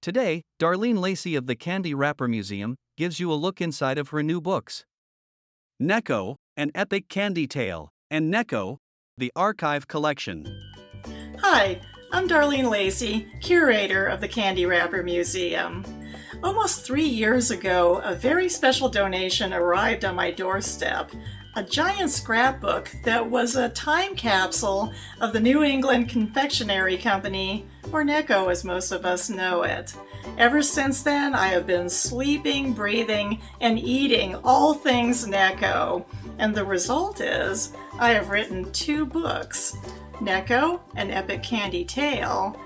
Today, Darlene Lacey of the Candy Wrapper Museum gives you a look inside of her new books. Necco, an epic candy tale, and Necco, the archive collection. Hi, I'm Darlene Lacey, curator of the Candy Wrapper Museum. Almost 3 years ago, a very special donation arrived on my doorstep. A giant scrapbook that was a time capsule of the New England Confectionery Company, or Necco as most of us know it. Ever since then, I have been sleeping, breathing, and eating all things Necco. And the result is, I have written 2 books, Necco, an epic candy tale,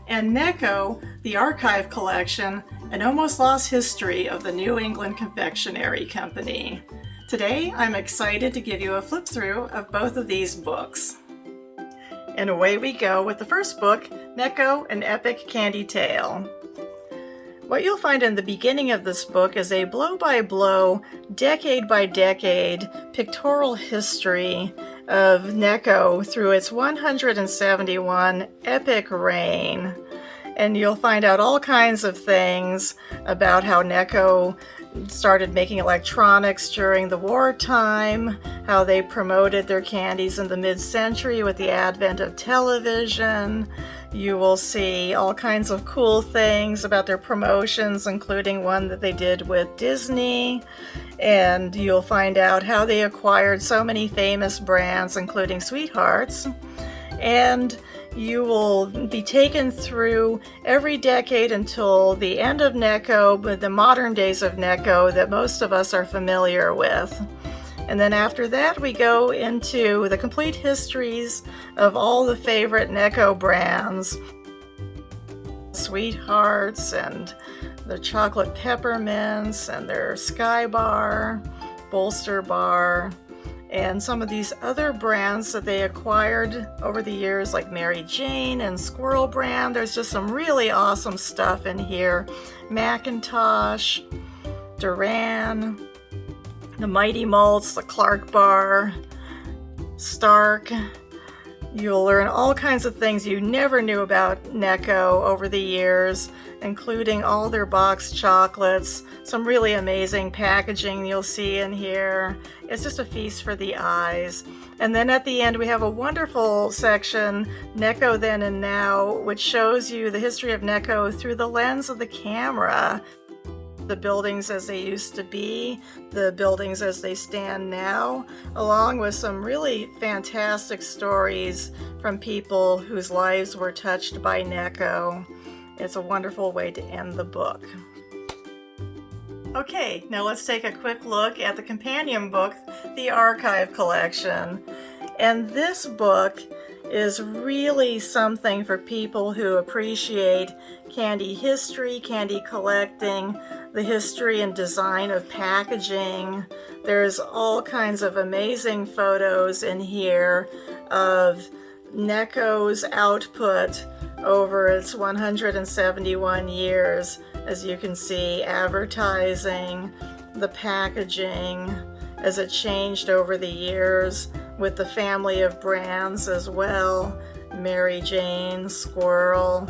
and Necco, the archive collection, an almost lost history of the New England Confectionery Company. Today, I'm excited to give you a flip through of both of these books. And away we go with the first book, Necco, an Epic Candy Tale. What you'll find in the beginning of this book is a blow-by-blow, decade-by-decade pictorial history of Necco through its 171 epic reign. And you'll find out all kinds of things about how Necco started making electronics during the wartime, how they promoted their candies in the mid-century with the advent of television. You will see all kinds of cool things about their promotions, including one that they did with Disney. And you'll find out how they acquired so many famous brands, including Sweethearts. And you will be taken through every decade until the end of Necco, but the modern days of Necco that most of us are familiar with. And then after that, we go into the complete histories of all the favorite Necco brands. Sweethearts and the chocolate peppermints and their Sky Bar, Bolster Bar, and some of these other brands that they acquired over the years, like Mary Jane and Squirrel Brand. There's just some really awesome stuff in here. Macintosh, Duran, the Mighty Malts, the Clark Bar, Stark. You'll learn all kinds of things you never knew about Necco over the years, including all their boxed chocolates, some really amazing packaging you'll see in here. It's just a feast for the eyes. And then at the end, we have a wonderful section, Necco Then and Now, which shows you the history of Necco through the lens of the camera. The buildings as they used to be, the buildings as they stand now, along with some really fantastic stories from people whose lives were touched by Necco. It's a wonderful way to end the book. Okay, now let's take a quick look at the companion book, the Archive Collection. And this book is really something for people who appreciate candy history, candy collecting, the history and design of packaging. There's all kinds of amazing photos in here of Necco's output over its 171 years. As you can see, advertising, the packaging, as it changed over the years with the family of brands as well. Mary Jane, Squirrel,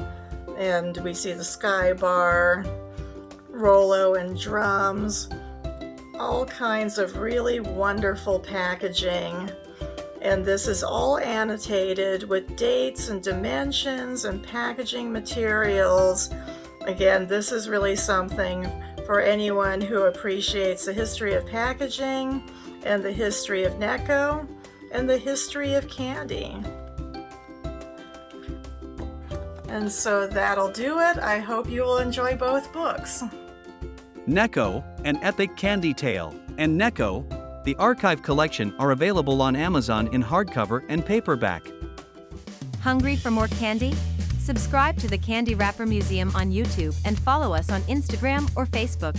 and we see the Sky Bar, Rolo and Drums, all kinds of really wonderful packaging. And this is all annotated with dates and dimensions and packaging materials. Again, this is really something for anyone who appreciates the history of packaging and the history of Necco and the history of candy. And so that'll do it. I hope you will enjoy both books. Necco, an epic candy tale, and Necco, the archive collection are available on Amazon in hardcover and paperback. Hungry for more candy? Subscribe to the Candy Wrapper Museum on YouTube and follow us on Instagram or Facebook.